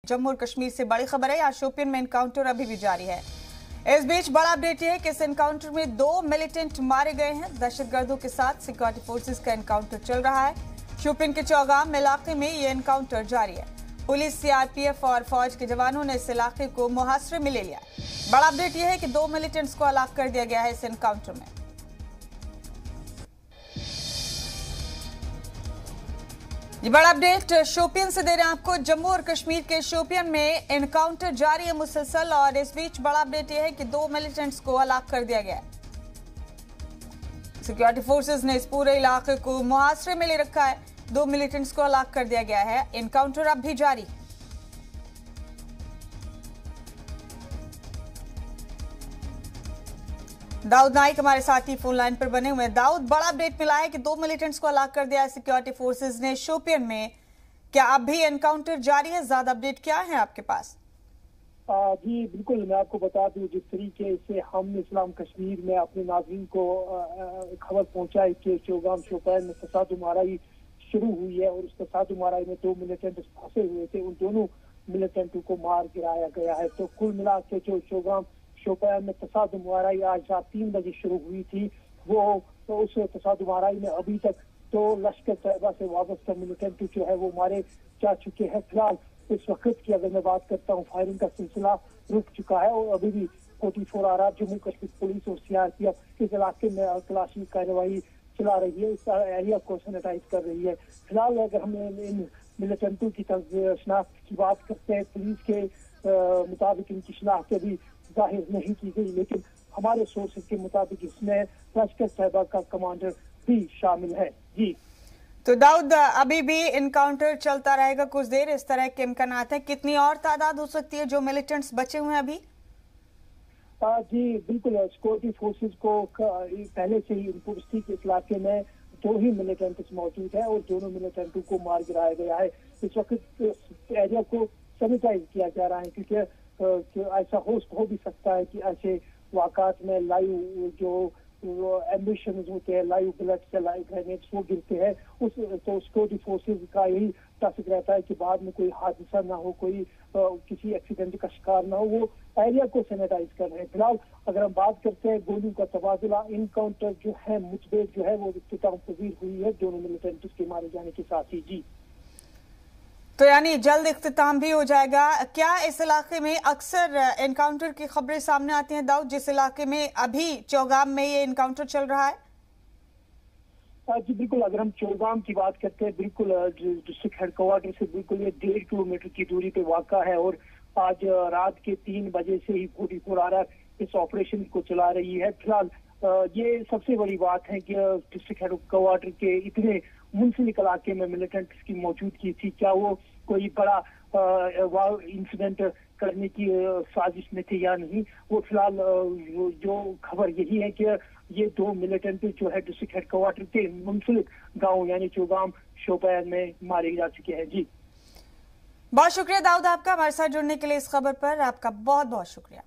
जम्मू और कश्मीर से बड़ी खबर है। यहाँ शोपियन में एनकाउंटर अभी भी जारी है। इस बीच बड़ा अपडेट यह है कि इस एनकाउंटर में 2 मिलिटेंट मारे गए हैं। दहशतगर्दों के साथ सिक्योरिटी फोर्सेस का एनकाउंटर चल रहा है। शोपियन के चौगाम इलाके में ये एनकाउंटर जारी है। पुलिस, सीआरपीएफ और फौज के जवानों ने इस इलाके को मुहासरे में ले लिया। बड़ा अपडेट यह है कि 2 मिलिटेंट्स को हलाक कर दिया गया है इस एनकाउंटर में। ये बड़ा अपडेट शोपियन से दे रहे हैं आपको। जम्मू और कश्मीर के शोपियन में एनकाउंटर जारी है मुसलसल, और इस बीच बड़ा अपडेट यह है कि 2 मिलिटेंट्स को हलाक कर दिया गया है। सिक्योरिटी फोर्सेस ने इस पूरे इलाके को मुहासरे में ले रखा है। 2 मिलिटेंट्स को हलाक कर दिया गया है। एनकाउंटर अब भी जारी। दाऊद नाइक हमारे साथी फोन लाइन पर बने हुए हैं। दाऊद, बड़ा अपडेट मिला है कि 2 मिलिटेंट्स को हलाक कर दिया है सिक्योरिटी फोर्सेस ने शोपियन में। क्या अब भी एनकाउंटर जारी है? ज्यादा अपडेट क्या है आपके पास? जी बिल्कुल, मैं आपको बता दूं, जिस तरीके से हम इस्लाम कश्मीर में अपने नाज़रीन को खबर पहुंचाई कि चौगाम शोपियन में तसादुम आराई शुरू हुई है और उस तसादुम आराई में 2 मिलिटेंट फंसे हुए थे। उन दोनों मिलिटेंटों को मार गिराया गया है। तो कुल मिला के जो चौगाम शोपियन में तसादुम आराई आज रात 3 बजे शुरू हुई थी, वो तो उस तसादुम आराई में अभी तक 2 लश्कर तैयबा से वाबस्ता मिलिटेंट जो है वो मारे जा चुके हैं। फिलहाल इस वक्त की अगर मैं बात करता हूँ, फायरिंग का सिलसिला रुक चुका है और अभी भी 44 आर जम्मू कश्मीर पुलिस और सीआरपीएफ इस इलाके में तलाशी कार्रवाई चला रही है। इस एरिया को सैनिटाइज कर रही है। फिलहाल अगर हम इन मिलिटेंटों की शनाख्त की बात करते हैं, पुलिस के मुताबिक इनकी शनाख्त अभी जाहिर नहीं की गई, लेकिन हमारे सोर्सेज के मुताबिक इसमें लश्कर तैयबा का कमांडर भी शामिल है। जी तो दाऊद, अभी भी एनकाउंटर चलता रहेगा कुछ देर, इस तरह के इम्कानात है? कितनी और तादाद हो सकती है जो मिलिटेंट्स बचे हुए हैं अभी? जी बिल्कुल, सिक्योरिटी फोर्सेज को पहले से ही इनपुट थी कि इस इलाके में 2 ही मिलिटेंट्स मौजूद है और दोनों मिलिटेंटों को मार गिराया गया है। इस वक्त एरिया को सैनिटाइज किया जा रहा है, क्योंकि ऐसा हो भी सकता है कि ऐसे वाक़ात में लाइव जो एम्बिशन होते हैं, लाइव बुलेट्स या लाइव ग्रेनेड्स वो गिरते हैं। तो सिक्योरिटी फोर्सेज का यही टास्क रहता है कि बाद में कोई हादसा ना हो, कोई किसी एक्सीडेंट का शिकार ना हो। वो एरिया को सैनिटाइज कर रहे हैं। फिलहाल अगर हम बात करते हैं गोलियों का तबादला, इनकाउंटर जो है मुठभेड़ जो है वो इख्तिताम पजीर हुई है दोनों मिलिटेंट्स के मारे जाने के साथ ही। जी तो यानी जल्द इख्तिताम भी हो जाएगा। क्या इस इलाके में अक्सर एनकाउंटर की खबरें सामने आती हैं दाऊद, जिस इलाके में अभी चौगाम में ये एनकाउंटर चल रहा है? जी बिल्कुल, अगर हम चौगाम की बात करते हैं, बिल्कुल डिस्ट्रिक्ट हेडक्वार्टर से बिल्कुल ये 1.5 किलोमीटर की दूरी पे वाक़ा है और आज रात के 3 बजे से ही 44 आर इस ऑपरेशन को चला रही है। फिलहाल ये सबसे बड़ी बात है कि डिस्ट्रिक्ट हेडक्वार्टर के इतने मुंसलिक इलाके में मिलिटेंट्स की मौजूदगी थी। क्या वो कोई बड़ा इंसिडेंट करने की साजिश में थे या नहीं, वो फिलहाल जो खबर यही है कि ये 2 मिलिटेंट जो है डिस्ट्रिक्ट हेडक्वार्टर के मुंसलिक गांव यानी चौगाम शोपियन में मारे जा चुके हैं। जी बहुत शुक्रिया दाऊद आपका हमारे साथ जुड़ने के लिए। इस खबर पर आपका बहुत बहुत शुक्रिया।